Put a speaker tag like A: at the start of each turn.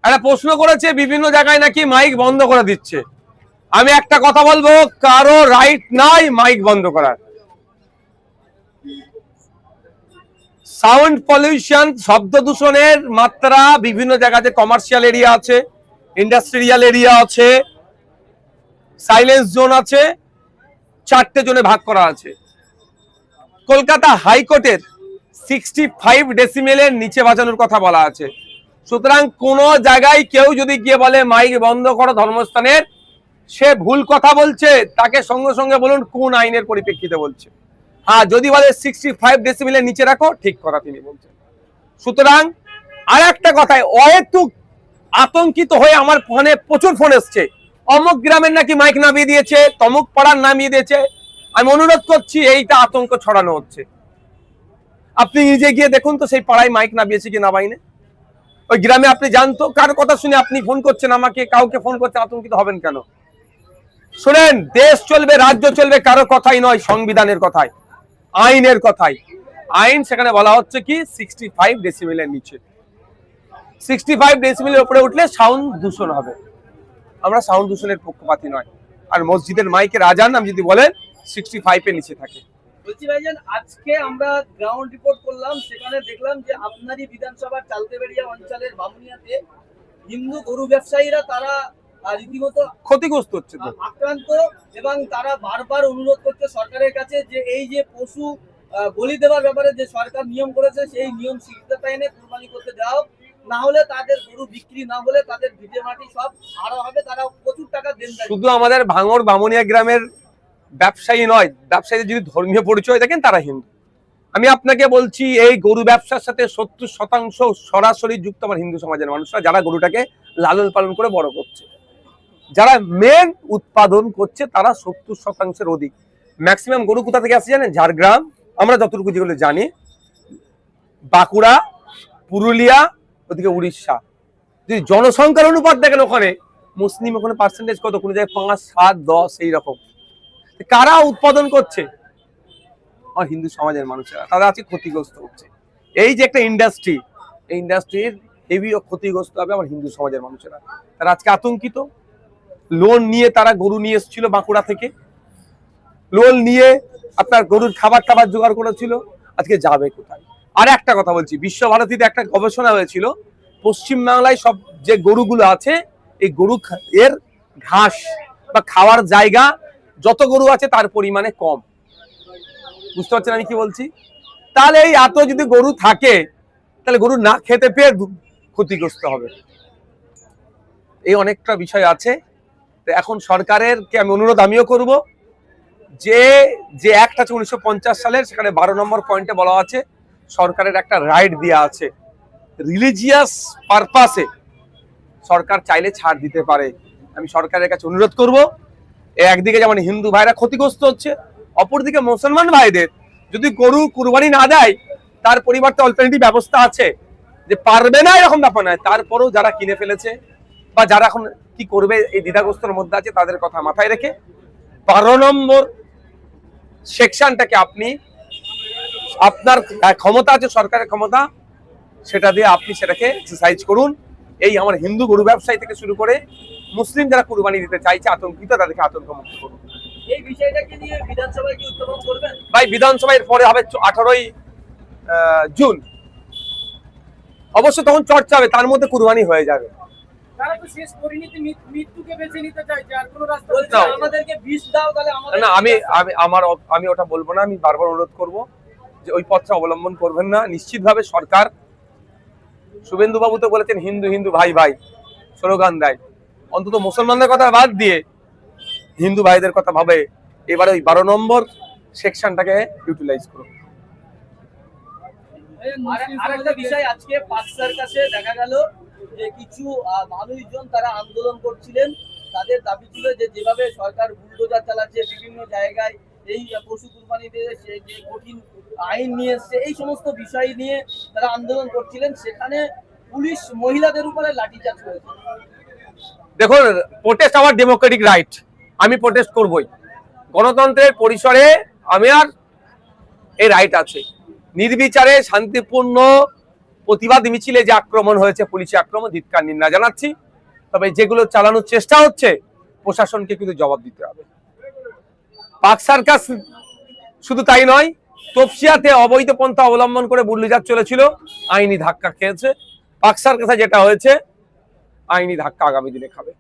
A: একটা প্রশ্ন করেছে বিভিন্ন জায়গায় নাকি মাইক বন্ধ করে দিচ্ছে। আমি একটা কথা বলবো, কারো রাইট নাই মাইক বন্ধ করার। সাউন্ড পলিউশন, শব্দ দূষণের মাত্রা বিভিন্ন জায়গাতে, কমার্শিয়াল এরিয়া আছে, ইন্ডাস্ট্রিয়াল এরিয়া আছে, সাইলেন্স জোন আছে, 4টে জোনে ভাগ করা আছে। কলকাতা হাইকোর্টের 65 ডেসিমেলের নিচে বাজানোর কথা বলা আছে। সুতরাং কোন জায়গায় কেউ যদি গিয়ে বলে মাইক বন্ধ করো ধর্মস্থানের, সে ভুল কথা বলছে। তাকে সঙ্গে সঙ্গে বলুন কোন আইনের পরিপ্রেক্ষিতে বলছে। হ্যাঁ, যদি বলে 65 ডেসিমেলের নিচে রাখো, ঠিক কথা তিনি বলছেন। সুতরাং আর একটা কথায় অহেতুক আতঙ্কিত হয়ে আমার ফোনে প্রচুর ফোন এসছে, অমুক গ্রামের নাকি মাইক নামিয়ে দিয়েছে, তমুক পাড়ার নামিয়ে দিয়েছে। আমি অনুরোধ করছি, এইটা আতঙ্ক ছড়ানো হচ্ছে। আপনি নিজে গিয়ে দেখুন তো সেই পাড়ায় মাইক নামিয়েছে কি নামাইনে। ওই গ্রামে আপনি জানতো, কার কথা শুনে আপনি ফোন করছেন আমাকে, কাউকে ফোন করতে আতঙ্কিত হবেন কেন? শুনেন, দেশ চলবে, রাজ্য চলবে কারো কথাই নয়, সংবিধানের কথায়, আইনের কথায়। আইন সেখানে বলা হচ্ছে কি 65 ডেসিমেলের নিচে। 65 ডেসিমেলের উপরে উঠলে সাউন্ড দূষণ হবে। আমরা সাউন্ড দূষণের পক্ষপাতী নয়। আর মসজিদের মাইকের আজান আমি যদি বলেন 65 এর নিচে থাকে।
B: বলছি ভাইজান, আজকে আমরা গ্রাউন্ড রিপোর্ট করলাম, সেখানে দেখলাম যে আপনারই বিধানসভার চালতেবেড়িয়া অঞ্চলের বামুনিয়াতে হিন্দু গরু ব্যবসায়ীরা তারা রীতিমতো
A: ক্ষতিগ্রস্ত হচ্ছে,
B: আক্রান্ত, এবং তারা বারবার অনুরোধ করছে সরকারের কাছে যে এই যে পশু বলি দেওয়ার ব্যাপারে যে সরকার নিয়ম করেছে, সেই নিয়ম শিথিলতা এনে কুরবানি করতে দেওয়া হোক, না হলে তাদের গরু বিক্রি না হলে তাদের ভিটে মাটি সব হারা হবে, তারা প্রচুর টাকা দেন।
A: শুধু আমাদের ভাঙড় বামুনিয়া গ্রামের ব্যবসায়ী নয়, ব্যবসায়ীদের যদি ধর্মীয় পরিচয় দেখেন তারা হিন্দু। আমি আপনাকে বলছি, এই গরু ব্যবসার সাথে 70% সরাসরি যুক্ত আমার হিন্দু সমাজের মানুষরা, যারা গরুটাকে লালন পালন করে বড় করছে। যারা মেন উৎপাদন করছে তারা 70%-এর অধিক। ম্যাক্সিমাম গরু কোথা থেকে আসছে জানেন? ঝাড়গ্রাম, আমরা যতটুকু যেগুলো জানি, বাঁকুড়া, পুরুলিয়া, ওদিকে উড়িষ্যা। যদি জনসংখ্যার অনুপাত দেখেন, ওখানে মুসলিম, ওখানে পার্সেন্টেজ কত, কোনো জায়গায় 5, 7, 10 এইরকম। কারা উৎপাদন করছে? আমার হিন্দু সমাজের মানুষেরা। তারা আজকে ক্ষতিগ্রস্ত হচ্ছে। এই যে একটা ইন্ডাস্ট্রি, এই ইন্ডাস্ট্রির হেভি ক্ষতিগ্রস্ত হবে আমার হিন্দু সমাজের মানুষেরা। তারা আজকে আতঙ্কিত। লোন নিয়ে তারা গরু নিয়ে এসেছিল বাঁকুড়া থেকে, লোন নিয়ে আপনার গরুর খাবার টাবার জোগাড় করেছিল, আজকে যাবে কোথায়? আর একটা কথা বলছি, বিশ্বভারতীতে একটা গবেষণা হয়েছিল, পশ্চিমবাংলায় সব যে গরুগুলো আছে, এই গরু এর ঘাস বা খাওয়ার জায়গা যত গরু আছে তার পরিমাণে কম। বুঝতে পারছেন আমি কি বলছি? তাহলে এই এত যদি গরু থাকে, তাহলে গরু না খেতে পেয়ে ক্ষতিগ্রস্ত হবে। এই অনেকটা বিষয় আছে। এখন সরকারের কে আমি অনুরোধ আমিও করব, যে যে অ্যাক্ট আছে 1950 সালের, সেখানে 12 নম্বর পয়েন্টে বলা আছে সরকারের একটা রাইট দেওয়া আছে, রিলিজিয়াস পারপাসে সরকার চাইলে ছাড় দিতে পারে। আমি সরকারের কাছে অনুরোধ করব, একদিকে যেমন হিন্দু ভাইরা ক্ষতিগ্রস্ত হচ্ছে, অপরদিকে মুসলমান ভাইদের যদি গরু কুরবানি না দেয়, তার পরিবর্তে অল্টারনেটিভ ব্যবস্থা আছে, যে পারবে না এরকম ব্যাপার নয়, তারপরেও যারা কিনে ফেলেছে বা যারা এখন কি করবে এই দ্বিধাগ্রস্তর মধ্যে আছে, তাদের কথা মাথায় রেখে 12 নম্বর সেকশনটাকে আপনি, আপনার ক্ষমতা আছে, সরকারের ক্ষমতা, সেটা দিয়ে আপনি সেটাকে এক্সারসাইজ করুন। এই আমার হিন্দু গরু ব্যবসায়ী থেকে শুরু করে মুসলিম যারা কুরবানি দিতে চাইছে আতঙ্কিত, তাদেরকে আতঙ্ক মুক্ত করুন।
B: এই বিষয়টাকে নিয়ে বিধানসভায় কি উত্থাপন করবেন?
A: ভাই, বিধানসভায় পরে হবে 18ই জুন, অবশ্য তখন চর্চা হবে, তার মধ্যে কুরবানি হয়ে যাবে।
B: তারা তো শেষ পরিণতি মৃত্যুকে বেছে নিতে চাইছে, আর কোনো রাস্তা বলছে আমাদেরকে বিষ দাও, তাহলে আমাদের
A: না, আমি ওটা বলবো না। আমি বারবার অনুরোধ করব যে ওই পথটা অবলম্বন করবেন না। নিশ্চিতভাবে সরকার, শুভেন্দু বাবু তো বলেছেন হিন্দু হিন্দু ভাই ভাই স্লোগান দেয়, অন্তত মুসলমানদের কথা বাদ দিয়ে হিন্দু ভাইদের কথা ভাবে এবারে ওই 12 নম্বর সেকশনটাকে ইউটিলাইজ করুন।
B: আরেকটা বিষয়, আজকে পাকসার কাছে দেখা গেল যে কিছু মানুষজন তারা আন্দোলন করছিলেন, তাদের দাবি ছিল যে যেভাবে সরকার বুলডোজার চালাচ্ছে বিভিন্ন জায়গায়, এই পশু কুরবানিতে যে কঠিন আইন নিয়ে এসছে, এই সমস্ত বিষয় নিয়ে তারা আন্দোলন করছিলেন, সেখানে পুলিশ মহিলাদের উপরে লাঠিচার্জ করেছে।
A: দেখুন, প্রোটেস্ট আমার ডেমোক্রেটিক রাইট, আমি প্রোটেস্ট করবই। গণতন্ত্রের পরিসরে আমি আর এই রাইট আছে। নির্বিচারে শান্তিপূর্ণ প্রতিবাদ মিছিলে যে আক্রমণ হয়েছে, পুলিশি আক্রমণ, ধিক্কার নিন্দা জানাচ্ছি। তবে যেগুলো চালানোর চেষ্টা হচ্ছে, প্রশাসনকে কিন্তু জবাব দিতে হবে। পাক সার্কাস শুধু তাই নয়, তপসিয়াতে অবৈধ পন্থা অবলম্বন করে বুল্ডোজার চলেছিল, আইনি ধাক্কা খেয়েছে। পাক সার্কাসে যেটা হয়েছে, আইনি ধাক্কা আগামী দিনে খাবে।